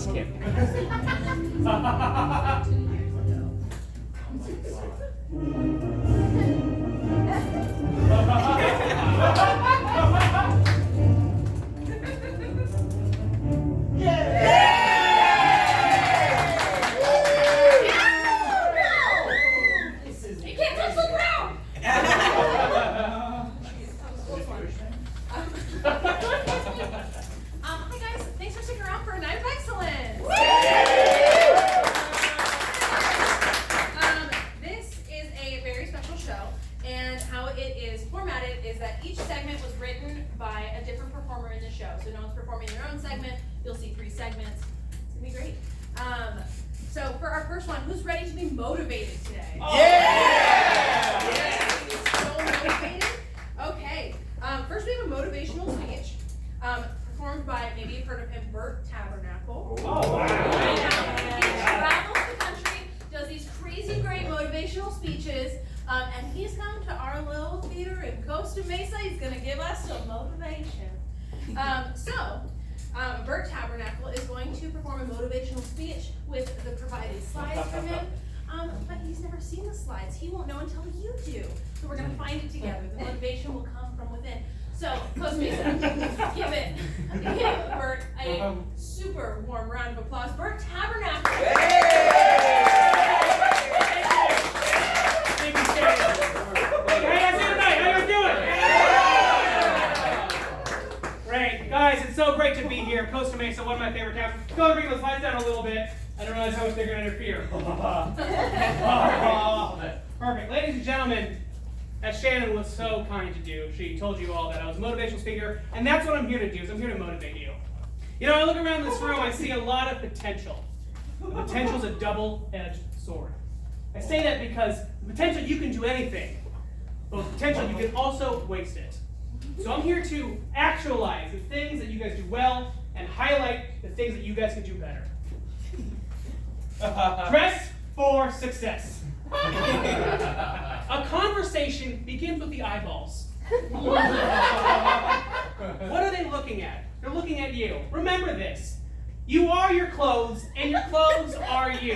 Just kidding. You can't touch the ground! Hi guys, thanks for sticking around for a night of excellence. This is a very special show, and how it is formatted is that each segment was written by a different performer in the show. So no one's performing their own segment. You'll see 3 segments. It's gonna be great. So for our first one, who's ready to be motivated today? So motivated? Okay. First we have a motivational speech performed by, maybe you've heard of him, Burt Tabernacle. Oh, wow. He travels the country, does these crazy great motivational speeches, and he's come to our little theater in Costa Mesa. He's going to give us some motivation. Burt Tabernacle is going to perform a motivational speech with the provided slides from him. But he's never seen the slides. He won't know until you do. So we're going to find it together. The motivation will come from within. So, Costa Mesa, give Burt a super warm round of applause. Burt Tabernacle. Thank you, Stan. Hey, how you guys doing tonight? How you guys doing? Great. Guys, it's so great to be here. Costa Mesa, one of my favorite towns. Go and bring those lights down a little bit. I don't realize how much they're going to interfere. Perfect. Ladies and gentlemen, as Shannon was so kind to do, she told you all that I was a motivational speaker, and that's what I'm here to do, is I'm here to motivate you. You know, I look around this room, I see a lot of potential. The potential is a double-edged sword. I say that because the potential, you can do anything, but with potential, you can also waste it. So I'm here to actualize the things that you guys do well and highlight the things that you guys can do better. Dress for success. A conversation begins with the eyeballs. What are they looking at? They're looking at you. Remember this. You are your clothes, and your clothes are you.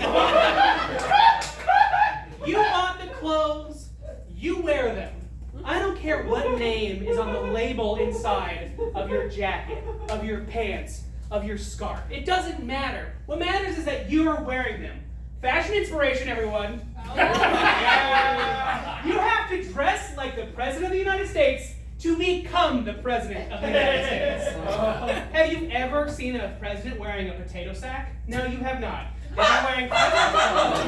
You bought the clothes, you wear them. I don't care what name is on the label inside of your jacket, of your pants, of your scarf. It doesn't matter. What matters is that you are wearing them. Fashion inspiration, everyone. You have to dress like the President of the United States to become the President of the United States. Have you ever seen a president wearing a potato sack? No, you have not. They're wearing clothes.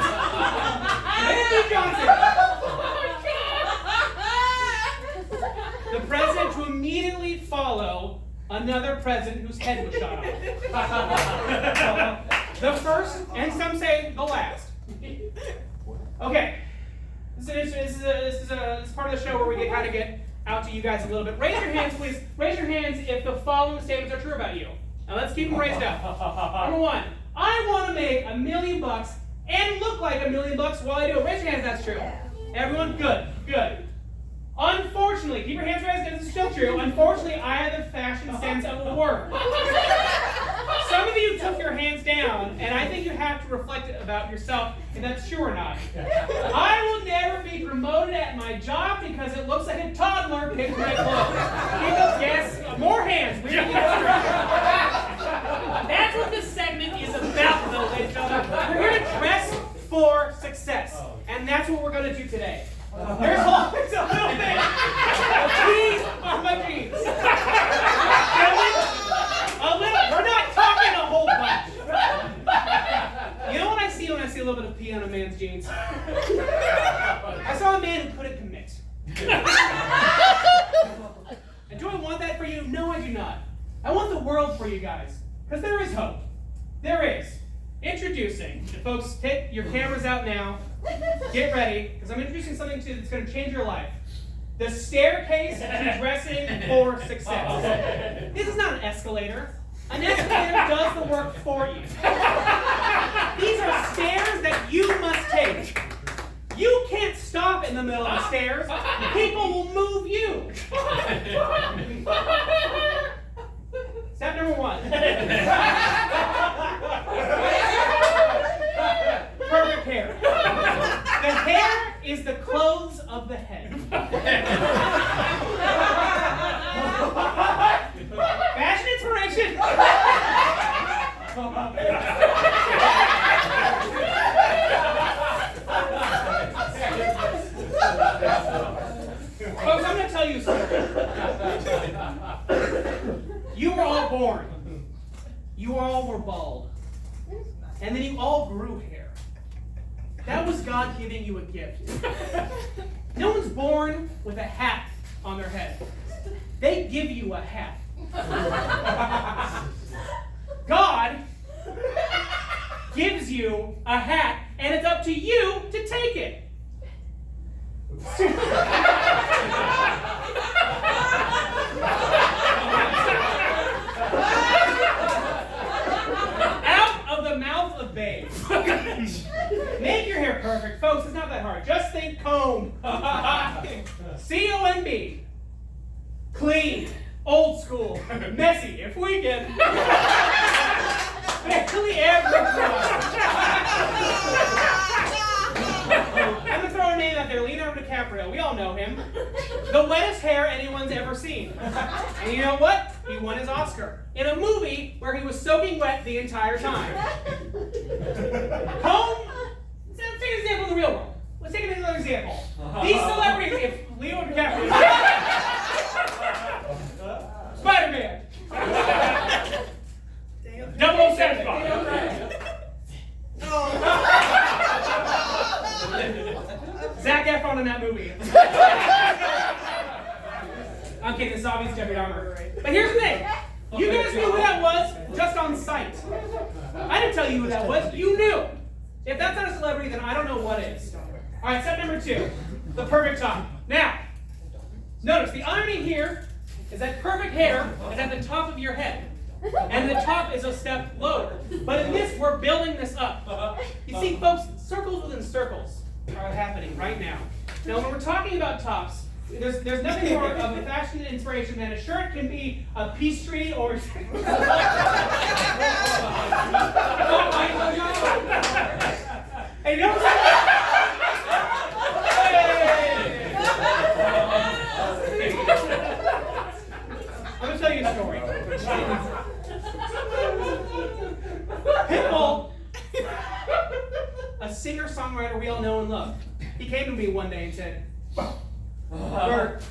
Andrew Johnson. The president to immediately follow another president whose head was shot off. The first, and some say the last. Okay, this is part of the show where we kind of get out to you guys a little bit. Raise your hands, please. Raise your hands if the following statements are true about you. Now let's keep them raised up. Number 1, I want to make $1 million and look like $1 million while I do it. Raise your hands if that's true. Everyone? Good, good. Unfortunately, keep your hands raised if this is still true. Unfortunately, I have the fashion sense of a worm. Some of you took your hands down, and I think you have to reflect about yourself if that's true or not. I will never be promoted at my job because it looks like a toddler picked my clothes. Yes, more hands. That's what this segment is about, though, ladies and gentlemen. We're here to dress for success, and that's what we're going to do today. There's always a little bit. These are my jeans. A little. We're not talking a whole bunch. You know what I see when I see a little bit of pee on a man's jeans? I saw a man who couldn't commit. And do I want that for you? No, I do not. I want the world for you guys. Because there is hope. There is. Introducing. Folks, hit your cameras out now. Get ready, because I'm introducing something that's going to change your life. The staircase to dressing for success. This is not an escalator. An escalator does the work for you. These are stairs that you must take. You can't stop in the middle of the stairs. People will move you. Step number 1. Folks, I'm going to tell you a story. You were all born. You all were bald. And then you all grew hair. That was God giving you a gift. No one's born with a hat on their head. They give you a hat. God gives you a hat, and it's up to you to take it. Out of the mouth of babes. Make your hair perfect, folks. It's not that hard. Just think comb. C-O-M-B. Clean. Old school. Messy, if we can. Barely everyone. I'm gonna throw a name out there, Leonardo DiCaprio. We all know him. The wettest hair anyone's ever seen. And you know what? He won his Oscar in a movie where he was soaking wet the entire time. Comb. Let's take an example in the real world. Let's take another example. These celebrities, if Leo DiCaprio, Spider-Man, 007 Bob. Zac Efron in that movie. I'm kidding, it's obvious Jeffrey Dahmer. But here's the thing. You guys knew who that was just on sight. I didn't tell you who that was. You knew. If that's not a celebrity, then I don't know what is. All right, step number 2. The perfect top. Now, notice the irony here is that perfect hair is at the top of your head. And the top is a step lower. But in this, we're building this up. You see, folks, circles within circles are happening right now. Now, when we're talking about tops, there's nothing more of a fashion inspiration than a shirt can be a peace tree or... Hey, you know what I'm going to tell you a story. Pitbull, a singer-songwriter we all know and love, he came to me one day and said, Bert,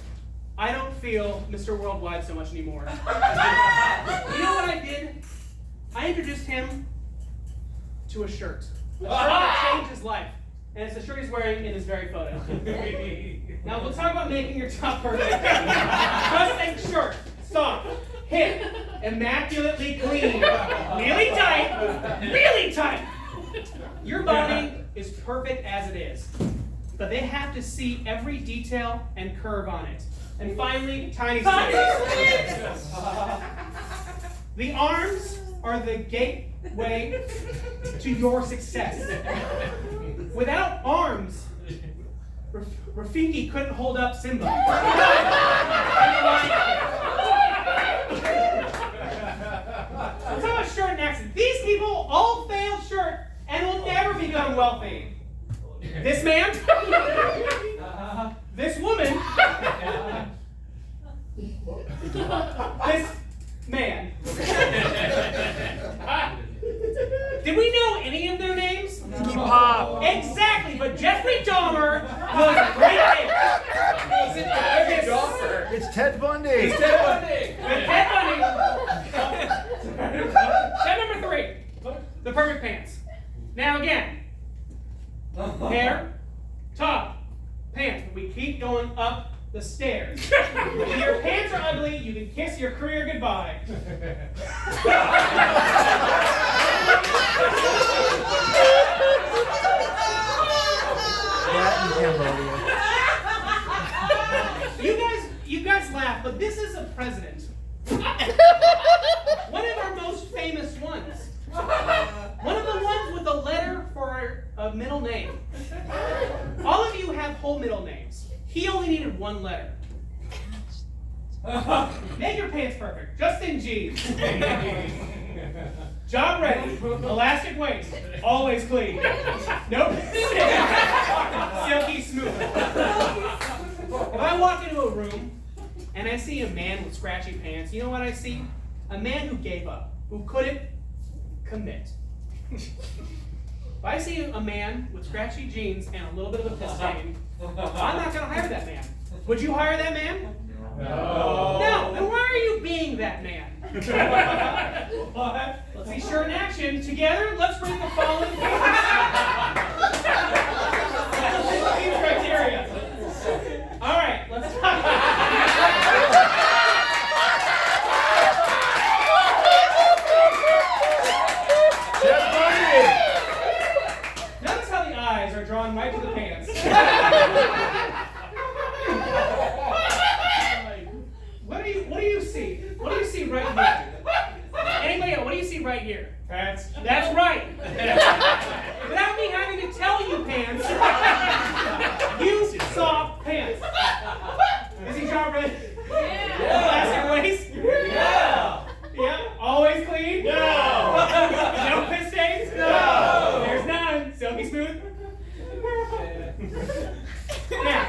I don't feel Mr. Worldwide so much anymore. You know what I did? I introduced him to a shirt. A shirt that changed his life. And it's the shirt he's wearing in this very photo. Now we'll talk about making your top perfect. Just think shirt, soft, hip, immaculately clean, really tight, really tight. Your body is perfect as it is. But they have to see every detail and curve on it. And finally, tiny slits. The arms are the gateway to your success. Without arms, Rafiki couldn't hold up Simba. Let's talk about shirt and accent. These people all failed shirt and will never become wealthy. This man, this woman, this man. Did we know any of their names? Iggy Pop. Exactly, but Jeffrey Dahmer was a great name. It's Ted Bundy. With Ted Bundy. Step number 3, the perfect pants. Now again, hair, top, pants. We keep going up the stairs. If your pants are ugly, you can kiss your career goodbye. That in Cambodia. You guys laugh, but this is a president. One of our most famous ones. One of the ones with a letter for a middle name. All of you have whole middle names. He only needed one letter. Make your pants perfect. Justin Jeeves. Job ready. Elastic waist. Always clean. Nope. Silky smooth. If I walk into a room and I see a man with scratchy pants, you know what I see? A man who gave up. Who couldn't commit. If I see a man with scratchy jeans and a little bit of a piss stain, I'm not going to hire that man. Would you hire that man? No. No. Then why are you being that man? What? Let's see shirt in action. Together, let's bring the following these criteria. All right, let's talk. Ted Bundy. Notice how the eyes are drawn right to the pants. What do you see? What do you see right here? Anybody else, what do you see right here? Pants. That's right. Without me having to tell you pants, you saw pants. Is he sharp right? Yeah. Elastic waist? Yeah. Yeah. Always clean? No. No piss stains? No. There's none. Silky smooth? Now,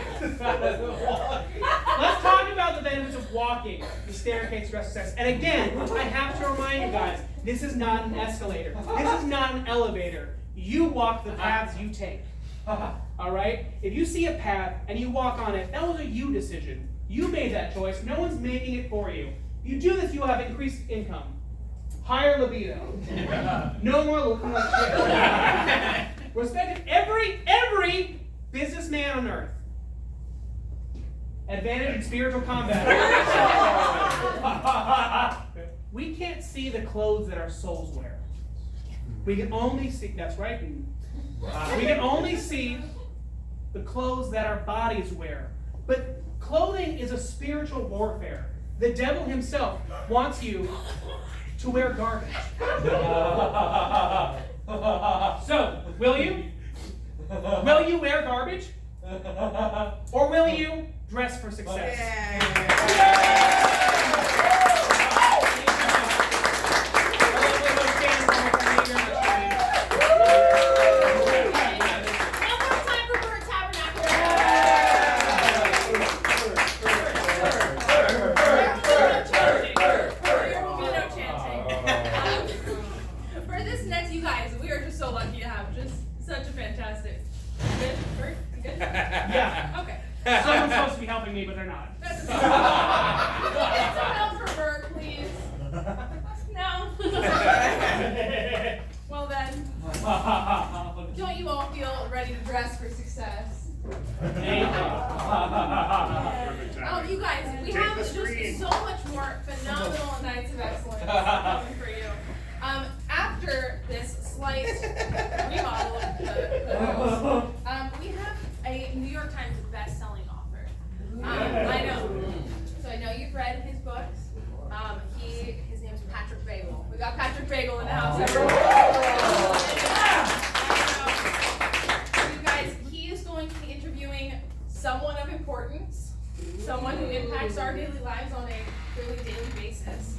let's talk about the benefits of walking the staircase to success. And again, I have to remind you guys, this is not an escalator. This is not an elevator. You walk the paths you take. All right? If you see a path and you walk on it, that was a you decision. You made that choice. No one's making it for you. If you do this, you will have increased income, higher libido, no more looking like shit. Respect every businessman on earth. Advantage in spiritual combat. We can't see the clothes that our souls wear. We can only see, that's right. We can only see the clothes that our bodies wear. But clothing is a spiritual warfare. The devil himself wants you to wear garbage. So, will you? Will you wear garbage? Or will you dress for success? One more time for Burt Tabernacle. There will be no chanting. For this next, you guys, we are just so lucky to have just such a fantastic. Good? Burt? You good? Yeah. Okay. Someone's supposed to be helping me, but they're not. That's some help for Burt, please. No. Well then, don't you all feel ready to dress for success? You guys, we have just so much more phenomenal nights of excellence coming for you. After this slight remodel of the house, we have a New York Times best-selling author. I know. So I know you've read his books. His name's Patrick Bagel. We got Patrick Bagel in the house. You guys, he is going to be interviewing someone of importance, someone who impacts our daily lives on a fairly daily basis.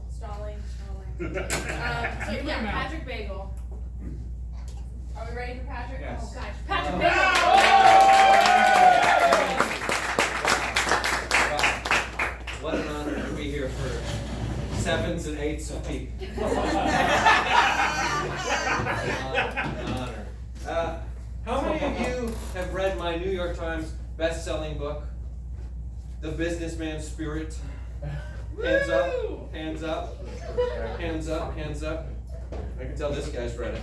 Stalling. Patrick Bagel. Are we ready for Patrick? Yes. Oh gosh, Patrick Bagel. What an honor to be here for 7s and 8s of people. Honor. How many of you have read my New York Times best-selling book, The Businessman's Spirit? Hands up, hands up, hands up, hands up. I can tell this guy's read it.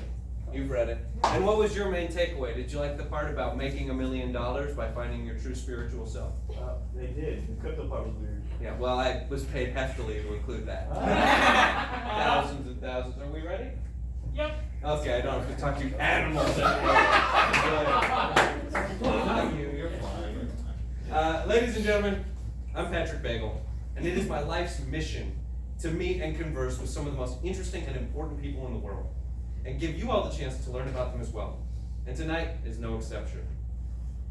You've read it. And what was your main takeaway? Did you like the part about making $1 million by finding your true spiritual self? They did. The crypto part was weird. Yeah, well, I was paid heftily to include that. Thousands and thousands. Are we ready? Yep. Okay, I don't have to talk to you animals anymore. You're fine. Ladies and gentlemen, I'm Patrick Bagel, and it is my life's mission to meet and converse with some of the most interesting and important people in the world, and give you all the chance to learn about them as well. And tonight is no exception,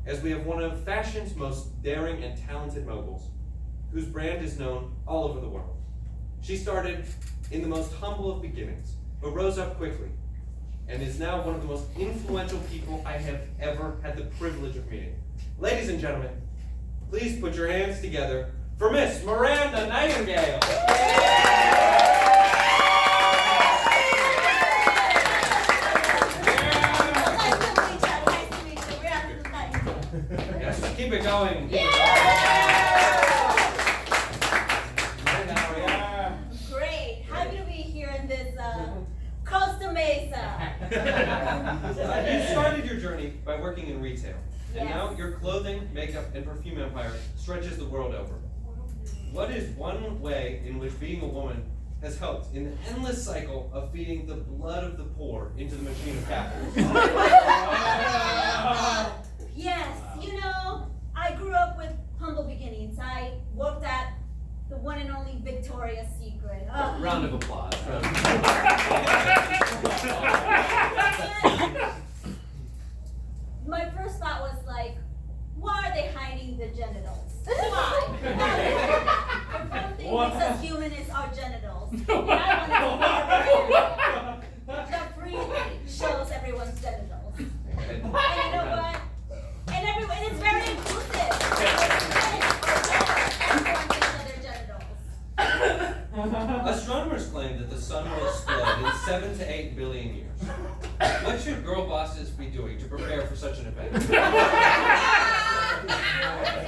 as we have one of fashion's most daring and talented moguls, whose brand is known all over the world. She started in the most humble of beginnings, but rose up quickly, and is now one of the most influential people I have ever had the privilege of meeting. Ladies and gentlemen, please put your hands together for Miss Miranda Nightingale. You started your journey by working in retail, and Yes. now your clothing, makeup, and perfume empire stretches the world over. What is one way in which being a woman has helped in the endless cycle of feeding the blood of the poor into the machine of capitalism? Yes, you know, I grew up with humble beginnings. I worked at the one and only Victoria's Secret. Round of applause. My first thought was like, why are they hiding the genitals? Why? The one thing makes us human is our genitals. And I want to that freely shows everyone's genitals. And you know what? And everyone, it's very inclusive. Everyone can show their genitals. Astronomers claim that the sun will explode in 7 to 8 billion years. What should girl bosses be doing to prepare for such an event? What's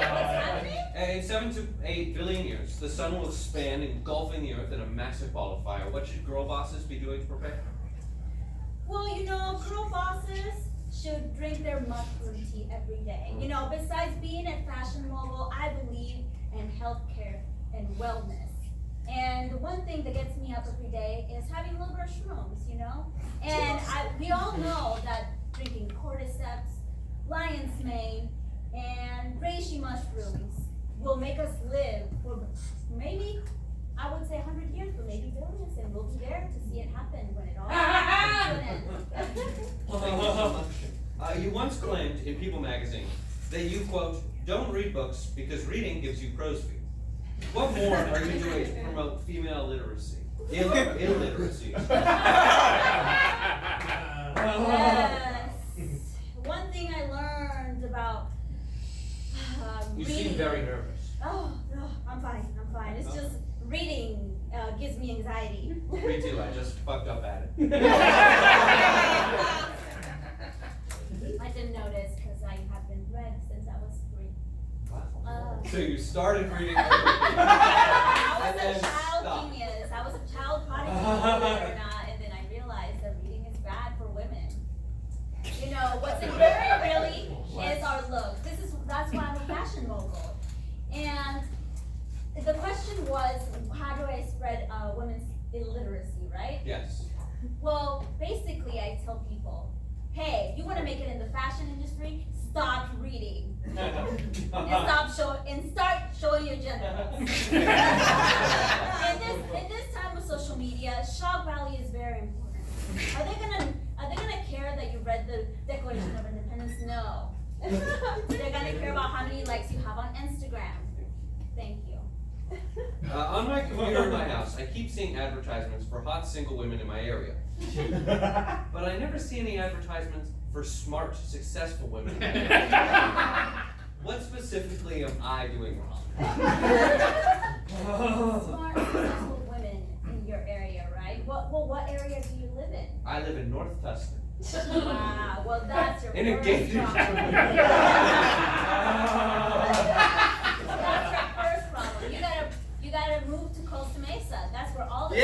happening? In 7 to 8 billion years, the sun will expand, engulfing the earth in a massive ball of fire. What should girl bosses be doing to prepare? Well, you know, girl bosses should drink their mushroom tea every day. You know, besides being a fashion mogul, I believe in healthcare and wellness. And the one thing that gets me up every day is having a little bit of shrooms, you know? And we all know that drinking cordyceps, lion's mane, and reishi mushrooms will make us live for maybe, I would say 100 years, but maybe billions, and we'll be there to see it happen when it all comes to an end. Well, thank you so much. You once claimed in People magazine that you, quote, don't read books because reading gives you crow's feet. What more are you doing to promote female literacy? Illiteracy. Yes. One thing I learned about You reading. seem very nervous. Oh, no, I'm fine. It's just reading gives me anxiety. Me too, I just fucked up at it. I didn't notice because I haven't read since I was 3. So you started reading I and was then a child stopped. genius. I was a child prodigy, believe it or not, and then I realized that reading is bad for women. You know, what's important really is our look. That's why I'm a fashion mogul. And the question was, how do I spread women's illiteracy, right? Yes. Well, basically, I tell people, hey, you want to make it in the fashion industry? Stop reading and start showing your genitals. in this time of social media, shock value is very important. Are they gonna care that you read the Declaration of Independence? No. They're gonna care about how many likes you have on Instagram. Thank you. On my computer in my house, I keep seeing advertisements for hot single women in my area. But I never see any advertisements for smart, successful women. What specifically am I doing wrong? Smart, successful women in your area, right? What area do you live in? I live in North Tustin. Wow, well that's your In a first gated problem. community. That's your first problem. You gotta move to Costa Mesa. That's where all the I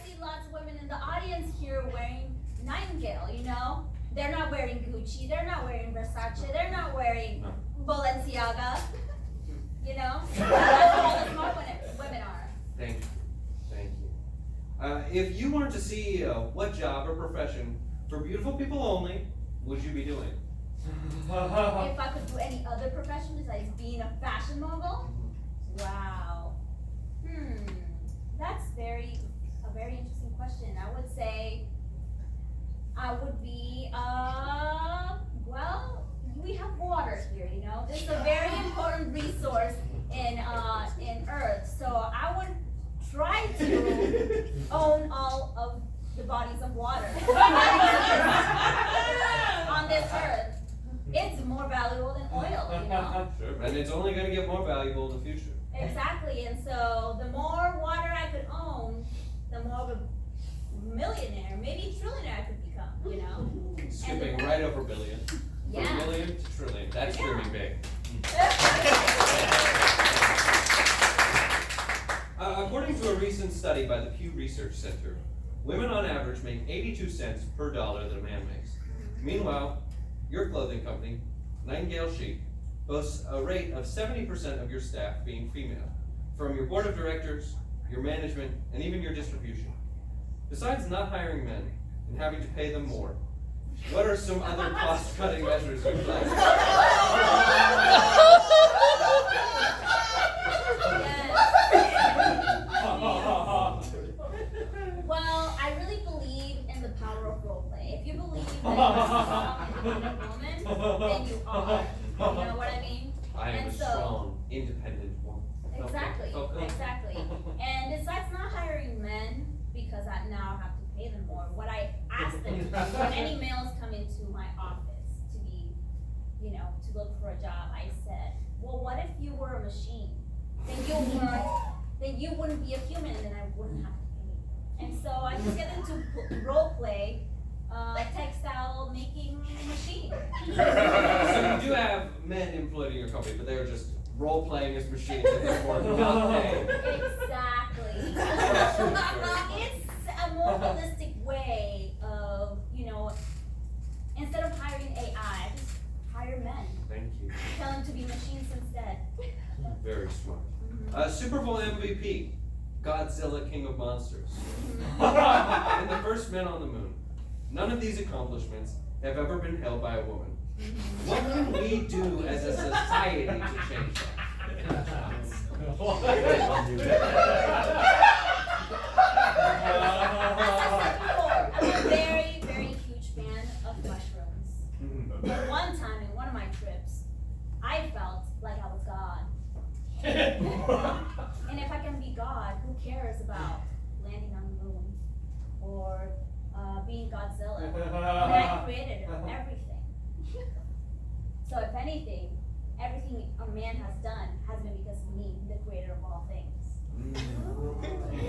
see lots of women in the audience here wearing Nightingale, you know? They're not wearing Gucci, they're not wearing Versace, they're not wearing Balenciaga. You know? That's all the smart women are. Thank you. If you weren't a CEO, what job or profession for beautiful people only would you be doing? If I could do any other profession besides being a fashion mogul? Wow. That's a very interesting question. I would say I would be, well, we have water here, you know? This is a very important resource in Earth. So I would try to own all of the bodies of water on this Earth. It's more valuable than oil, you know? Sure. And it's only going to get more valuable in the future. Exactly, and so the more water I could own, the more of a millionaire, maybe trillionaire I could become, you know? Skipping right over billion. Yeah. From million to trillion. That's Yeah. dreaming big. According to to a recent study by the Pew Research Center, women on average make 82 cents per dollar that a man makes. Meanwhile, your clothing company, Nightingale Chic, boasts a rate of 70% of your staff being female, from your board of directors, your management, and even your distribution. Besides not hiring men and having to pay them more, what are some other cost-cutting measures you'd like? Well, I really believe in the power of role play. If you believe that you're a strong, independent woman, then you are. You know what I mean? I am And a so- strong, independent woman. Exactly, Okay. exactly. And besides not hiring men, because I now have to pay them more, what I ask them to do, when any males come into my office to be, you know, to look for a job, I said, well, what if you were a machine? Then you wouldn't be a human, and then I wouldn't have to pay you. And so I just get them to role play textile making machine. So you do have men employed in your company, but they're just role-playing as machines and therefore not paid. Exactly. It's a more holistic way of, you know, instead of hiring AI, just hire men. Thank you. Tell them to be machines instead. Very smart. Mhm. Super Bowl MVP, Godzilla King of Monsters, and the first men on the moon. None of these accomplishments have ever been held by a woman. What can we do as a society to change that? As I said before, I'm a very, very huge fan of mushrooms. But one time in one of my trips, I felt like I was God. And if I can be God, who cares about landing on the moon or being Godzilla? When I created everything. So if anything, everything a man has done has been because of me, the creator of all things.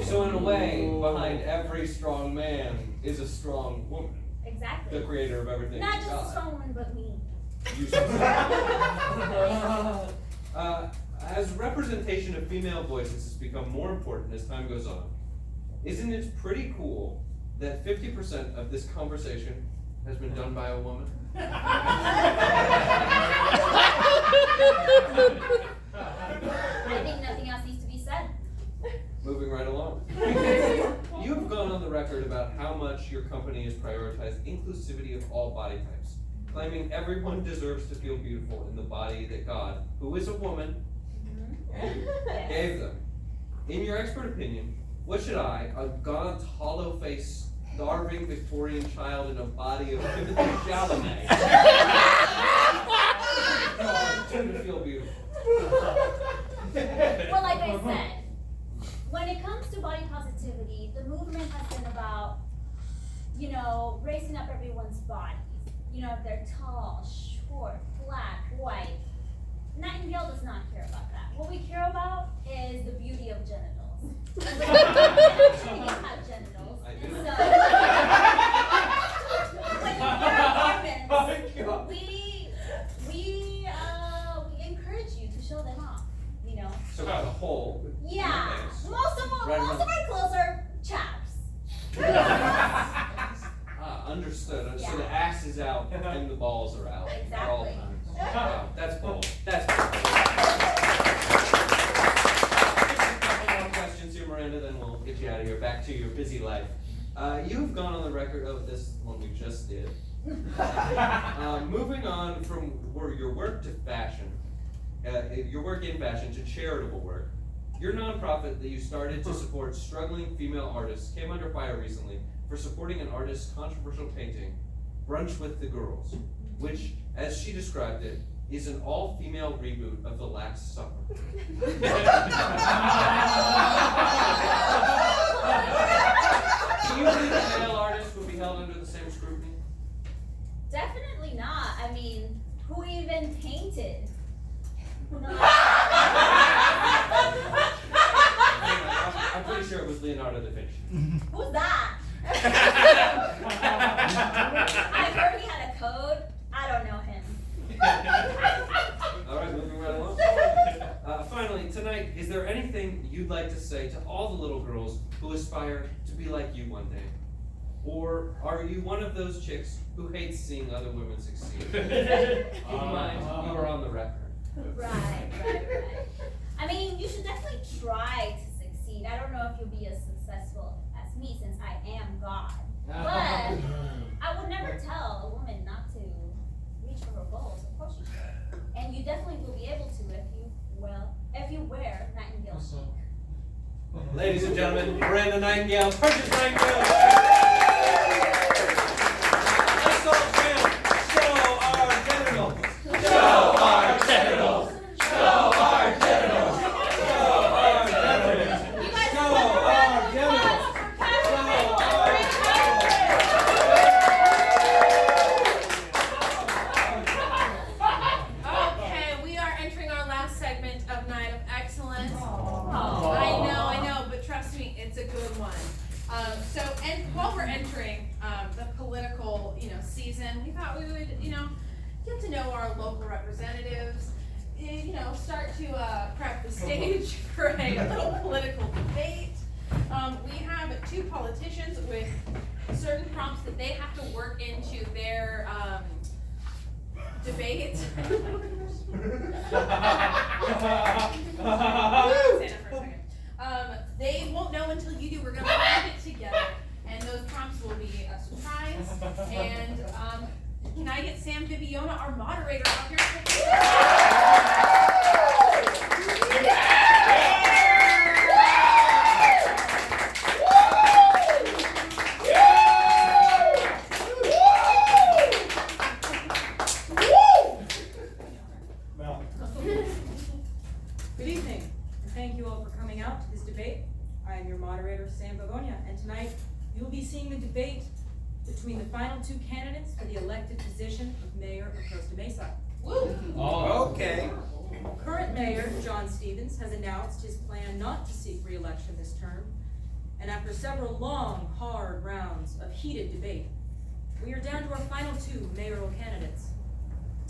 So in a way, behind every strong man is a strong woman, Exactly. the creator of everything. Not is just a God. strong one, but me. You should as representation of female voices has become more important as time goes on, isn't it pretty cool that 50% of this conversation has been done by a woman? I think nothing else needs to be said. Moving right along. You have gone on the record about how much your company has prioritized inclusivity of all body types, claiming everyone deserves to feel beautiful in the body that God, who is a woman, Yes. gave them. In your expert opinion, what should I, a gaunt, hollow-faced, starving Victorian child in a body of Timothy Chalamet, to feel beautiful? Well, like I said, when it comes to body positivity, the movement has been about, you know, raising up everyone's bodies. You know, if they're tall, short, black, white. Nightingale does not care about that. What we care about is the beauty of genitals. And we have genitals. I do. And so, when you wear garments, we encourage you to show them off. You know. So got a hole. Yeah. Nice. Most of our clothes are chaps. Understood. So Yeah. the ass is out and the balls are out at all Exactly. times. Wow, that's bold. That's bold. Couple more questions here, Miranda, then we'll get you out of here. Back to your busy life. You've gone on the record. Oh, this one we just did. Moving on from your work to fashion, your work in fashion to charitable work. Your nonprofit that you started to support struggling female artists came under fire recently for supporting an artist's controversial painting, Brunch with the Girls, which, as she described it, is an all-female reboot of The Last Supper. Do you believe that male artists would be held under the same scrutiny? Definitely not. I mean, who even painted? I'm pretty sure it was Leonardo da Vinci. Who's that? I heard he had a code. I don't know him. All right, moving right along. Finally, tonight, is there anything you'd like to say say to all the little girls who aspire to be like you one day? Or are you one of those chicks who hates seeing other women succeed? Keep in mind, you are on the record. Right. I mean, you should definitely try to succeed. I don't know if you'll be as successful as me since I am God. But I would never tell a woman not to reach for her goals. Of course you should. And you definitely will be able to if you wear Nightingale chic. Ladies and gentlemen, Miranda Nightingale, Precious Nightingale. Let's all chant, show our genitals. Show our genitals. Show our genitals. Show our genitals. You guys Show our genitals. Okay, we are entering our last segment of Night of Excellence. I know, but trust me, it's a good one. And while we're entering the political, season, we thought we would, get to know our local representatives, start to prep the stage for a little political debate. We have two politicians with certain prompts that they have to work into their debate. Stand up for a second. They won't know until you do. We're going to read it together, and those prompts will be a surprise. And can I get Sam Bibiona, our moderator, up here? Good evening, and thank you all for coming out to this debate. I am your moderator, Sam Begonia, and tonight you will be seeing the debate between the final two candidates for the elected position of Mayor of Costa Mesa. Okay. Current Mayor John Stevens has announced his plan not to seek re-election this term, and after several long, hard rounds of heated debate, we are down to our final two mayoral candidates.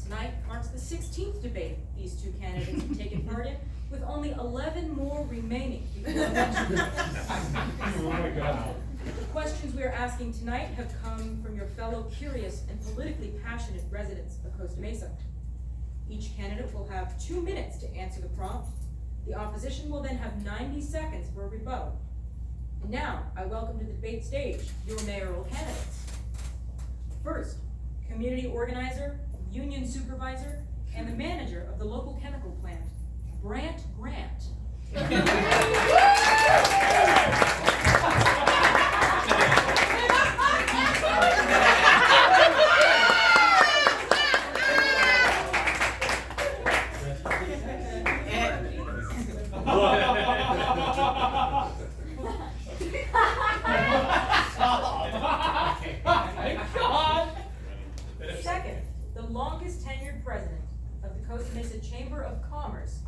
Tonight marks the 16th debate these two candidates have taken part in, with only 11 more remaining before election. Oh my God. The questions we are asking tonight have come from your fellow curious and politically passionate residents of Costa Mesa. Each candidate will have 2 minutes to answer the prompt. The opposition will then have 90 seconds for a rebuttal. And now, I welcome to the debate stage your mayoral candidates. First, community organizer, union supervisor, and the manager of the local chemical plant, Brant Grant. Second, the longest tenured president of the Costa Mesa Chamber of Commerce,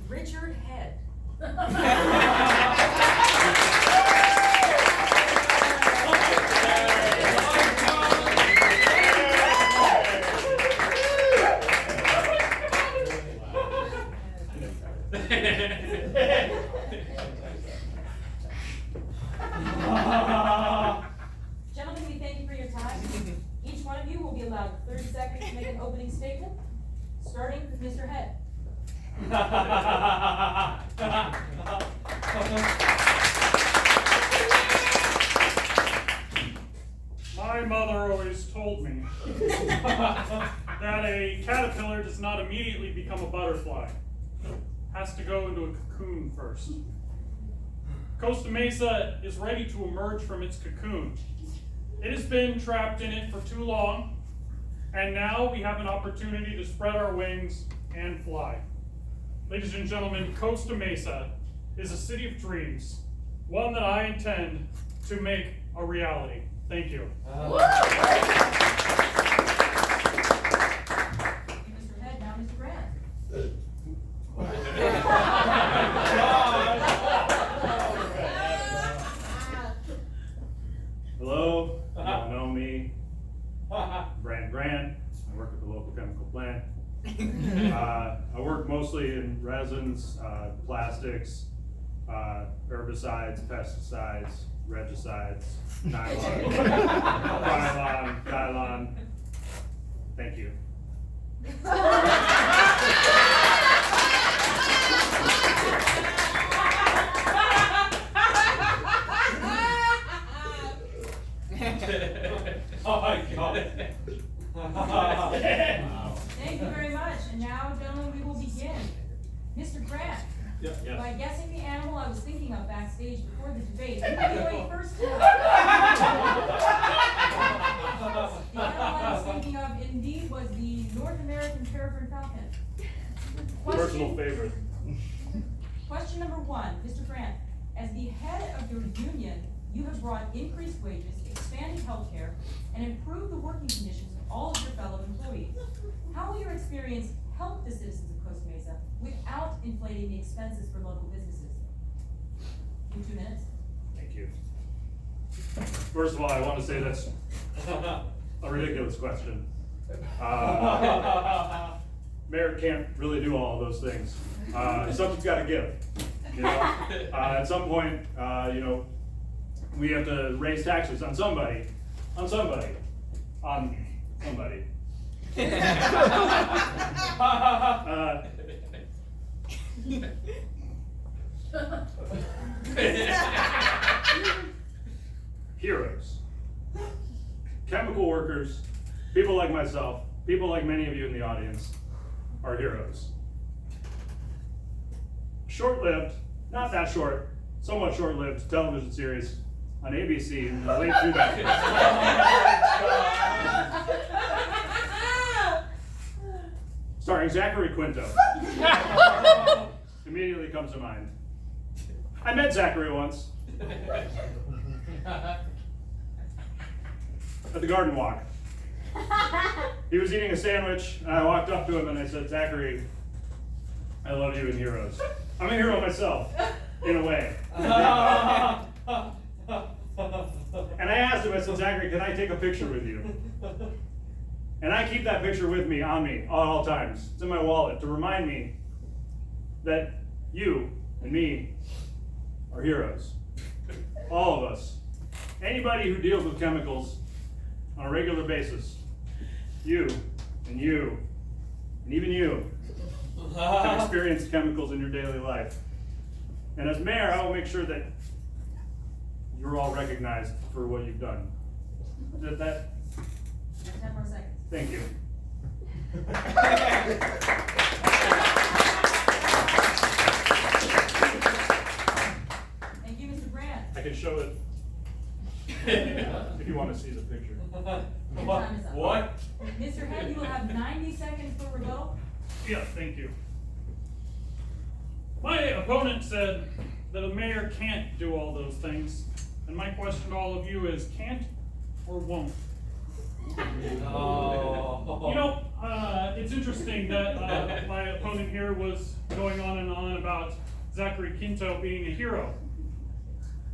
Richard Head. Gentlemen, we thank you for your time. Each one of you will be allowed 30 seconds to make an opening statement, starting with Mr. Head. My mother always told me that a caterpillar does not immediately become a butterfly. Has to go into a cocoon first. Costa Mesa is ready to emerge from its cocoon. It has been trapped in it for too long, and now we have an opportunity to spread our wings and fly. Ladies and gentlemen, Costa Mesa is a city of dreams, one that I intend to make a reality. Thank you. Mr. Head, now Mr. Grant. Hello, you all know me, Brant Grant. I work at the local chemical plant. I work mostly in resins, plastics, herbicides, pesticides, regicides, nylon, nylon. Thank you. Oh my God. Thank you very much, and now, gentlemen, we will begin. Mr. Grant, Yes. by guessing the animal I was thinking of backstage before the debate, you may wait first. The animal I was thinking of indeed was the North American peregrine falcon. Personal favorite. Question number one, Mr. Grant, as the head of your union, you have brought increased wages, expanded healthcare, and improved the working conditions of all of your fellow employees. How will your experience help the citizens of Costa Mesa without inflating the expenses for local businesses? In 2 minutes. Thank you. First of all, I want to say that's a ridiculous question. Mayor can't really do all of those things. Something's got to give. You know, at some point, you know, we have to raise taxes on somebody, on somebody, on somebody. Heroes. Chemical workers, people like myself, people like many of you in the audience, are heroes. Short-lived, not that short, somewhat short-lived television series on ABC in the late 2000s. Starring Zachary Quinto. Immediately comes to mind. I met Zachary once. At the Garden Walk. He was eating a sandwich, and I walked up to him and I said, Zachary, I love you in Heroes. I'm a hero myself, in a way. And I asked him, I said, Zachary, can I take a picture with you? And I keep that picture with me, on me, at all times. It's in my wallet to remind me that you and me are heroes. All of us. Anybody who deals with chemicals on a regular basis, you, and even you, have experienced chemicals in your daily life. And as mayor, I will make sure that you're all recognized for what you've done. Is that? You have 10 more seconds. Thank you. Thank you, Mr. Grant. I can show it if you want to see the picture. Your time is up. What? Mr. Head, you will have 90 seconds for rebuttal. Yeah, thank you. My opponent said that a mayor can't do all those things. And my question to all of you is, can't or won't? Oh. You know, it's interesting that my opponent here was going on and on about Zachary Quinto being a hero.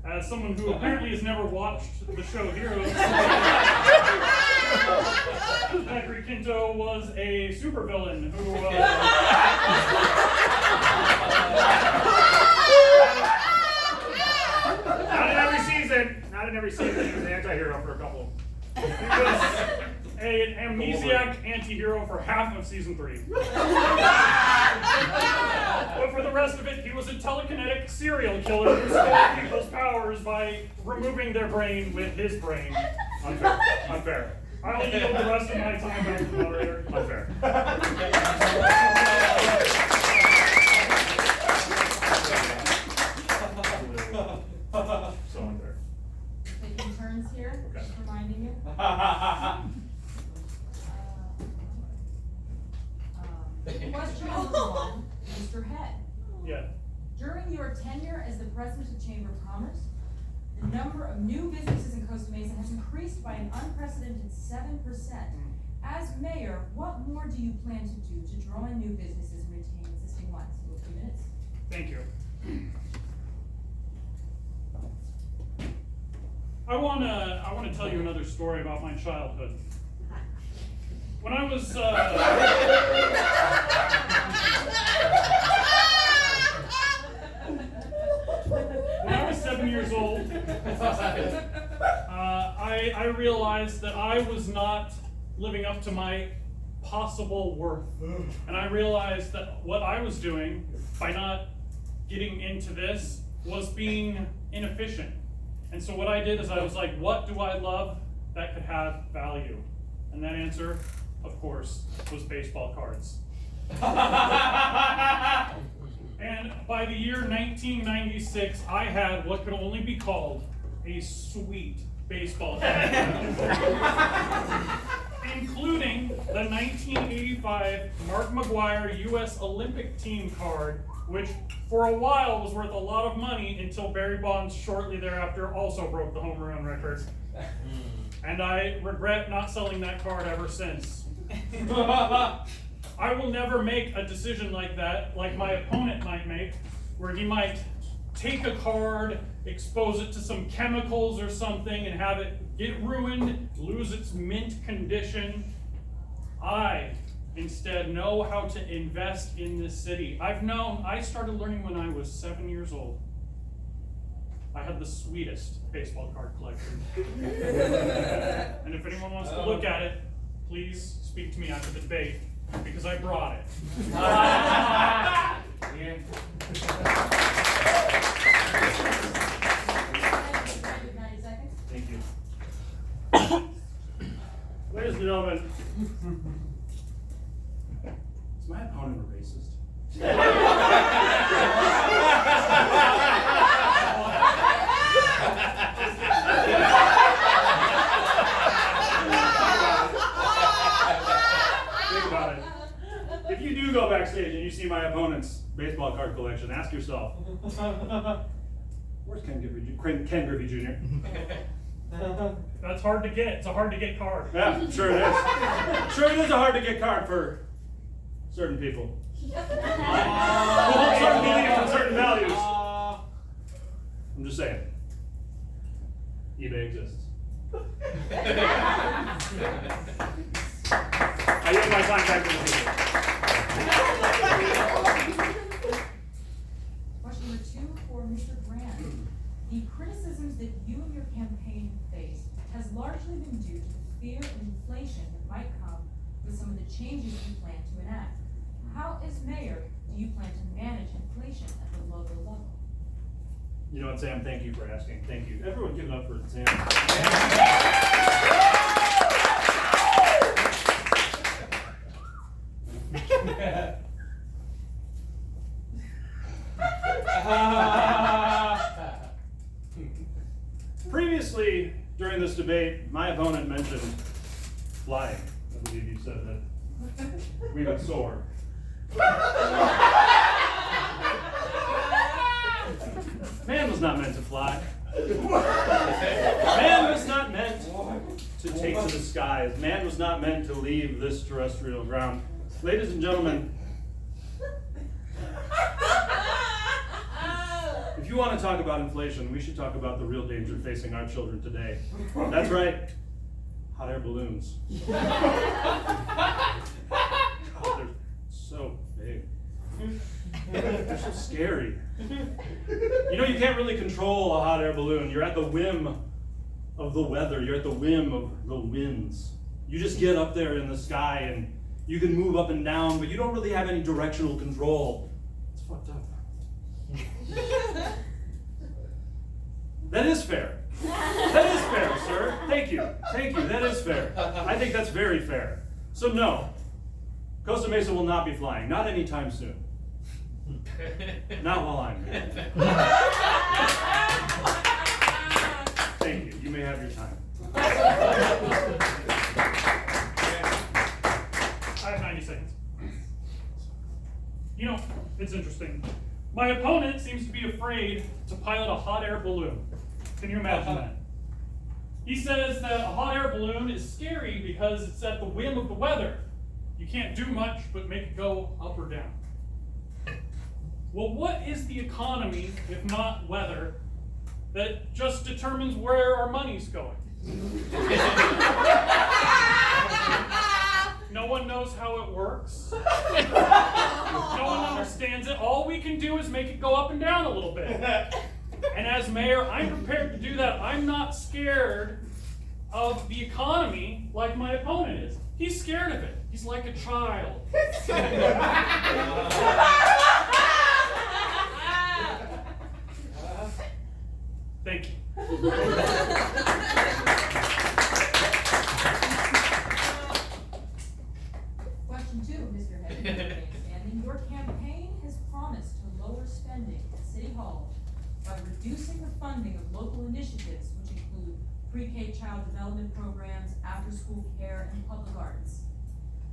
As someone who apparently has never watched the show Heroes, Zachary Quinto was a supervillain who not in every season, he was an anti-hero for a couple. He was an amnesiac anti-hero for half of season 3. But for the rest of it, he was a telekinetic serial killer who stole people's powers by removing their brain with his brain. Unfair. Unfair. I'll yield the rest of my time back to the moderator. Unfair. So unfair. Taking turns here, Okay. just reminding you. Question number one, Mr. Head. Yeah. During your tenure as the president of Chamber of Commerce, the number of new businesses in Costa Mesa has increased by an unprecedented 7%. As mayor, what more do you plan to do to draw in new businesses and retain existing ones? You have 2 minutes. Thank you. I wanna tell you another story about my childhood. When I was 7 years old, I realized that I was not living up to my possible worth. And I realized that what I was doing by not getting into this was being inefficient. And so what I did is I was like, what do I love that could have value? And that answer, of course, was baseball cards. And by the year 1996, I had what could only be called a sweet baseball card, including the 1985 Mark McGwire U.S. Olympic team card, which for a while was worth a lot of money until Barry Bonds shortly thereafter also broke the home run record. And I regret not selling that card ever since. I will never make a decision like that, like my opponent might make, where he might take a card, expose it to some chemicals or something, and have it get ruined, lose its mint condition. I instead know how to invest in this city. I started learning when I was 7 years old. I had the sweetest baseball card collection. And if anyone wants to look at it, please speak to me after the debate, because I brought it. Thank you. Ladies and gentlemen, is my opponent a racist? Think about it. If you do go backstage and you see my opponent's baseball card collection, ask yourself, where's Ken Griffey Jr.? That's hard to get. It's a hard to get card. Yeah, sure it is. Sure it is a hard to get card for certain people. Who hold certain beliefs and certain values. I'm just saying. eBay exists. I yield my time back to the people. Question number 2 for Mr. Grant. The criticisms that you and your campaign face has largely been due to the fear of inflation that might come with some of the changes you plan to enact. How, as mayor, do you plan to manage inflation at the local level? You know what, Sam? Thank you for asking. Thank you. Everyone give it up for Sam. Previously, during this debate, my opponent mentioned flying. I believe you said that we would soar. Man was not meant to fly. Man was not meant to take to the skies. Man was not meant to leave this terrestrial ground. Ladies and gentlemen, if you want to talk about inflation, we should talk about the real danger facing our children today. That's right, hot air balloons. God, they're so big. They're so scary. You know, you can't really control a hot air balloon. You're at the whim of the weather. You're at the whim of the winds. You just get up there in the sky and you can move up and down, but you don't really have any directional control. It's fucked up. That is fair. That is fair, sir. Thank you. Thank you. That is fair. I think that's very fair. So no, Costa Mesa will not be flying. Not anytime soon. Not while I'm here. Thank you. You may have your time. I have 90 seconds. You know, it's interesting. My opponent seems to be afraid to pilot a hot air balloon. Can you imagine that? He says that a hot air balloon is scary because it's at the whim of the weather. You can't do much but make it go up or down. Well, what is the economy, if not weather, that just determines where our money's going? No one knows how it works. No one understands it. All we can do is make it go up and down a little bit. And as mayor, I'm prepared to do that. I'm not scared of the economy like my opponent is. He's scared of it. He's like a child. Thank you. Question two, Mr. Head. Standing, your campaign has promised to lower spending at City Hall by reducing the funding of local initiatives, which include pre-K child development programs, after-school care, and public arts.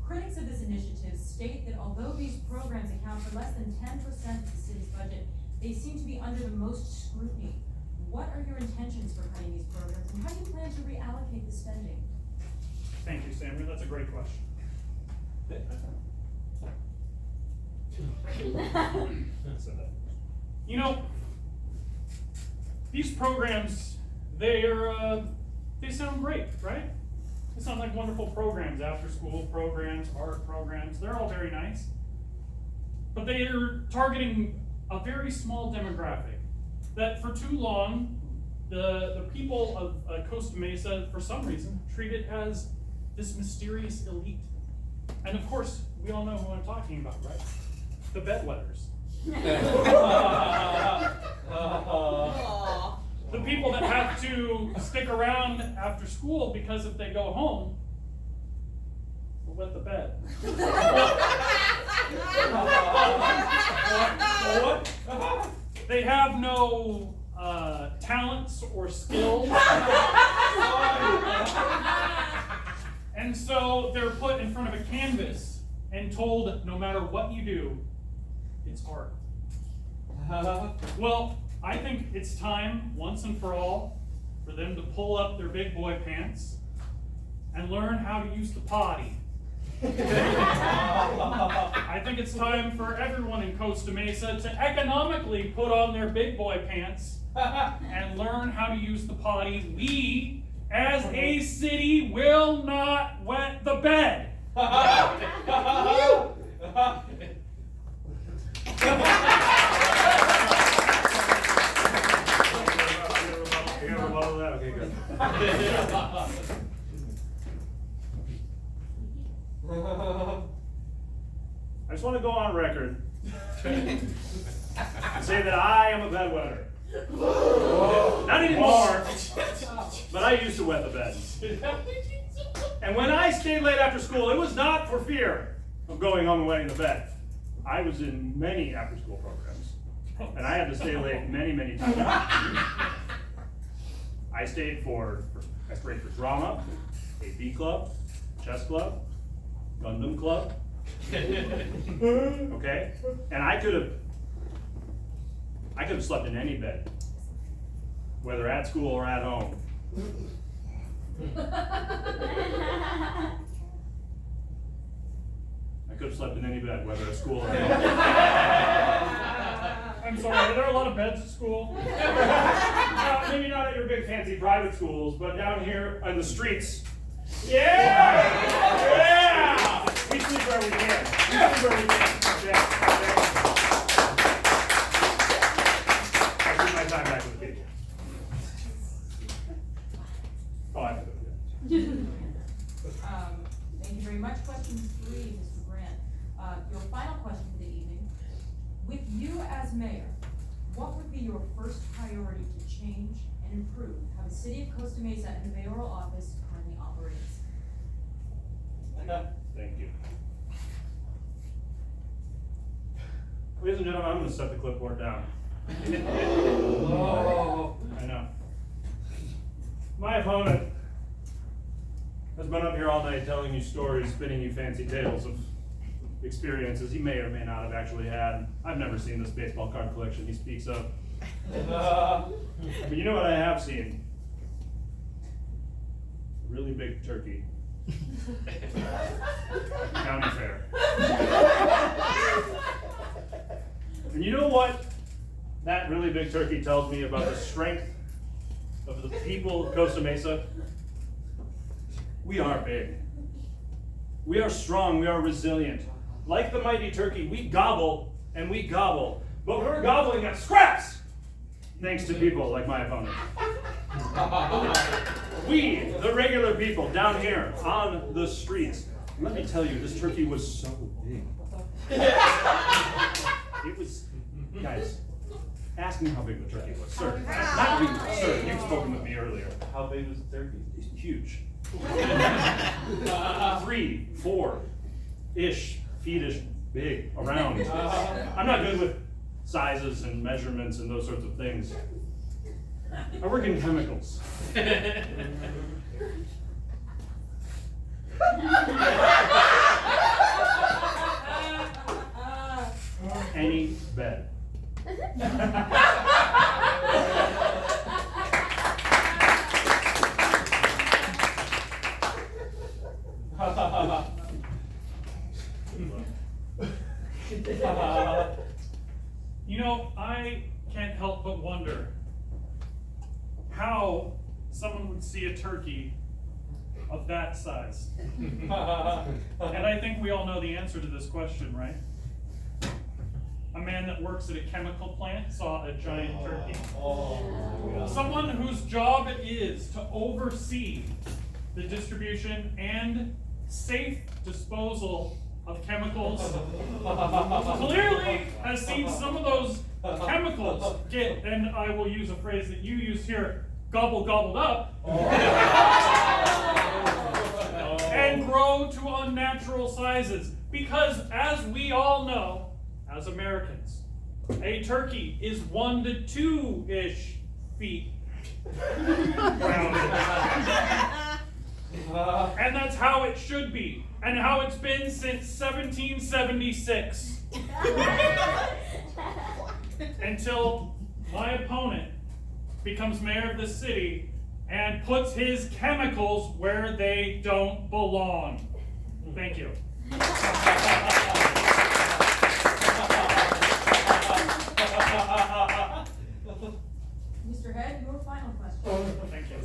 Critics of this initiative state that although these programs account for less than 10% of the city's budget, they seem to be under the most scrutiny. What are your intentions for cutting these programs, and how do you plan to reallocate the spending? Thank you, Samuel. That's a great question. You know, these programs, they sound great, right? They sound like wonderful programs, after-school programs, art programs. They're all very nice. But they are targeting a very small demographic that for too long, the people of Costa Mesa, for some reason, treat it as this mysterious elite. And of course, we all know who I'm talking about, right? The bedwetters. The people that have to stick around after school because if they go home, they'll wet the bed. They have no talents or skills. And so they're put in front of a canvas and told no matter what you do, it's art. Well, I think it's time, once and for all, for them to pull up their big boy pants and learn how to use the potty. I think it's time for everyone in Costa Mesa to economically put on their big boy pants and learn how to use the potty. We, as a city, will not wet the bed. Okay, good. I just want to go on record and say that I am a bedwetter. Not anymore, but I used to wet the bed. And when I stayed late after school, it was not for fear of going home and wetting the bed. I was in many after-school programs, and I had to stay late many, many times. I stayed for drama, AP club, chess club, Gundam club. Okay? And I could have slept in any bed, whether at school or at home. I could have slept in any bed, whether at school or at home. I'm sorry, are there a lot of beds at school? Maybe not at your big fancy private schools, but down here on the streets. Yeah! Yeah! We sleep where we can. We sleep where we can. Yeah. I give my time back to the people. Oh, I have to do it. Thank you very much. Question 3, Mr. Grant. Your final question for the evening. With you as mayor, what would be your first priority to change and improve how the city of Costa Mesa and the mayoral office currently operates? Thank you. Ladies and gentlemen, I'm going to set the clipboard down. Oh. I know. My opponent has been up here all night telling you stories, spinning you fancy tales of experiences he may or may not have actually had. I've never seen this baseball card collection he speaks of. But you know what I have seen? A really big turkey. At the county fair. And you know what that really big turkey tells me about the strength of the people of Costa Mesa? We are big. We are strong, we are resilient. Like the mighty turkey, we gobble and we gobble, but we're gobbling at scraps, thanks to people like my opponent. We, the regular people down here on the streets, let me tell you, this turkey was so big. It was, guys, ask me how big the turkey was, sir. Not you, sir, you've spoken with me earlier. How big was the turkey? It's huge. 3, 4-ish, feet-ish, big, around. I'm not good with sizes and measurements and those sorts of things. I work in chemicals. Any bed. You know, I can't help but wonder how someone would see a turkey of that size. And I think we all know the answer to this question, right? A man that works at a chemical plant saw a giant turkey. Someone whose job it is to oversee the distribution and safe disposal of chemicals clearly has seen some of those chemicals get, and I will use a phrase that you used here, gobbled up, and grow to unnatural sizes. Because as we all know, as Americans, a turkey is 1 to 2-ish feet rounded. And that's how it should be, and how it's been since 1776. Until my opponent becomes mayor of the city and puts his chemicals where they don't belong. Thank you. Mr. Head, your final question. Thank you.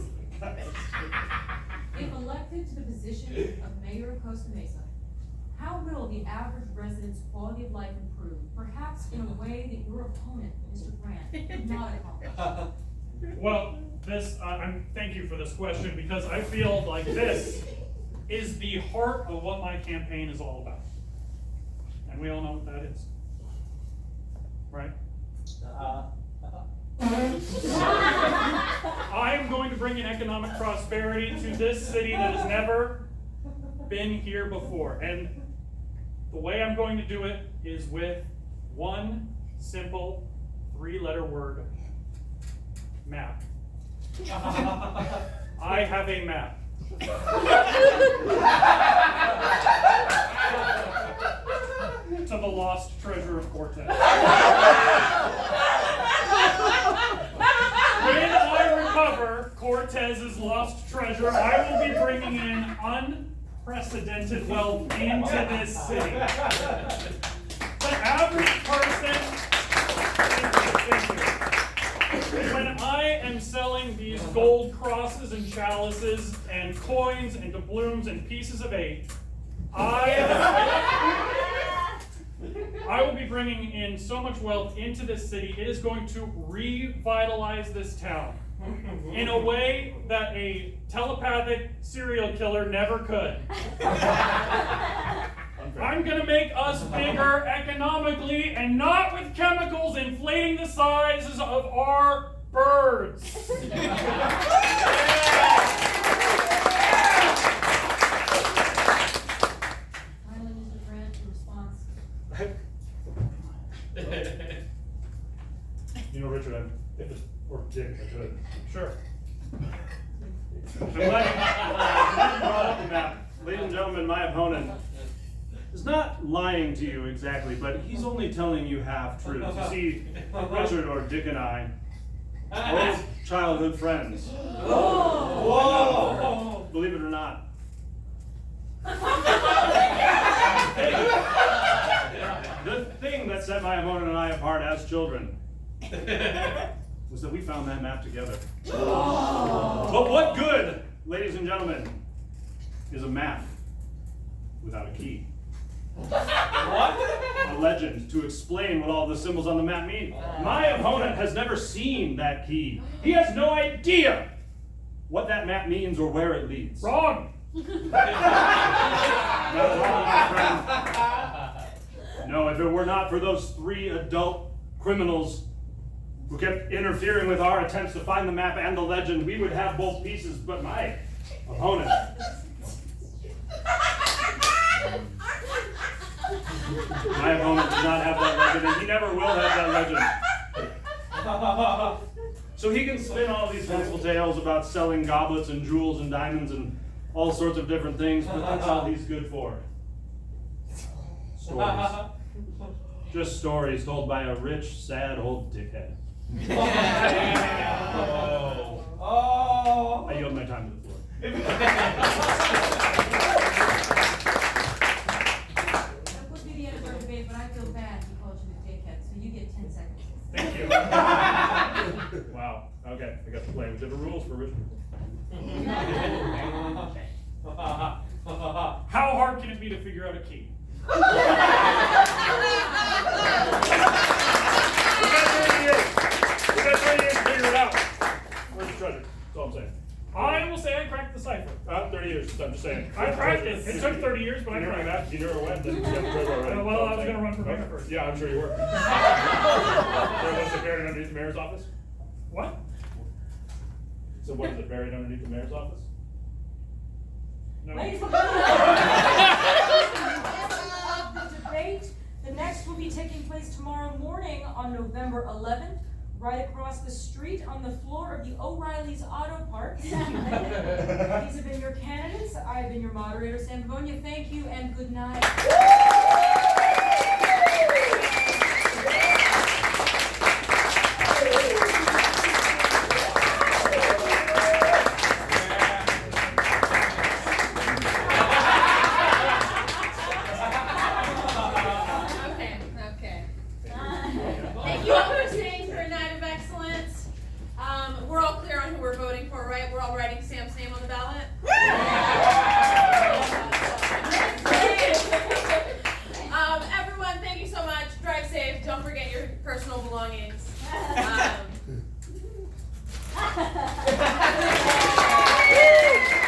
If elected to the position of mayor of Costa Mesa, how will the average resident's quality of life improve, perhaps in a way that your opponent, Mr. Grant, did not accomplish? Well, thank you for this question, because I feel like this is the heart of what my campaign is all about. And we all know what that is. Right? I am going to bring in economic prosperity to this city that has never been here before. And the way I'm going to do it is with one simple 3-letter word: map. I have a map. To the lost treasure of Cortez. When I recover Cortez's lost treasure, I will be bringing in unprecedented wealth into this city. The average person, thank you. When I am selling these gold crosses and chalices and coins and doubloons and pieces of 8, I will be bringing in so much wealth into this city, it is going to revitalize this town in a way that a telepathic serial killer never could. I'm gonna make us bigger economically, and not with chemicals inflating the sizes of our birds. Finally, Mr. Grant, your response. You know, Richard, or Dick, I could. Sure. I'm glad you brought up the map. Ladies and gentlemen, my opponent is not lying to you exactly, but he's only telling you half-truths. You see, Richard, or Dick, and I are old childhood friends. Whoa! Believe it or not. The thing that set my opponent and I apart as children was that we found that map together. But what good, ladies and gentlemen, is a map without a key? What? A legend to explain what all the symbols on the map mean. My opponent has never seen that key. He has no idea what that map means or where it leads. Wrong! Not wrong, my friend. No, if it were not for those 3 adult criminals who kept interfering with our attempts to find the map and the legend, we would have both pieces, but my opponent. My opponent does not have that legend, and he never will have that legend. So he can spin all these fanciful tales about selling goblets and jewels and diamonds and all sorts of different things, but that's all he's good for. Stories. Just stories told by a rich, sad old dickhead. Oh. I yield my time to the floor. That would be the end of our debate, but I feel bad he called you a dickhead, so you get 10 seconds. Thank you. Wow. Okay, I got to play with different rules for rich people. How hard can it be to figure out a key? We got 30 years to figure it out. Where's the treasure? That's all I'm saying. I will say I cracked the cipher. 30 years, I'm just saying. I cracked it. It took 30 years, but I You never cracked it. that. You never went, then you got the treasure already. Well, That's all I I'm was saying. gonna run for mayor first. Yeah, I'm sure you were. So what's it buried underneath the mayor's office? What? So what is it buried underneath the mayor's office? No. Ladies and gentlemen, of the debate, the next will be taking place tomorrow morning on November 11th, right across the street on the floor of the O'Reilly's Auto Parts. These have been your candidates. I have been your moderator, Sam Bonia. Thank you and good night. Okay. Thank you all for staying for a night of excellence. We're all clear on who we're voting for, right? We're all writing Sam's name on the ballot? Everyone, thank you so much. Drive safe. Don't forget your personal belongings.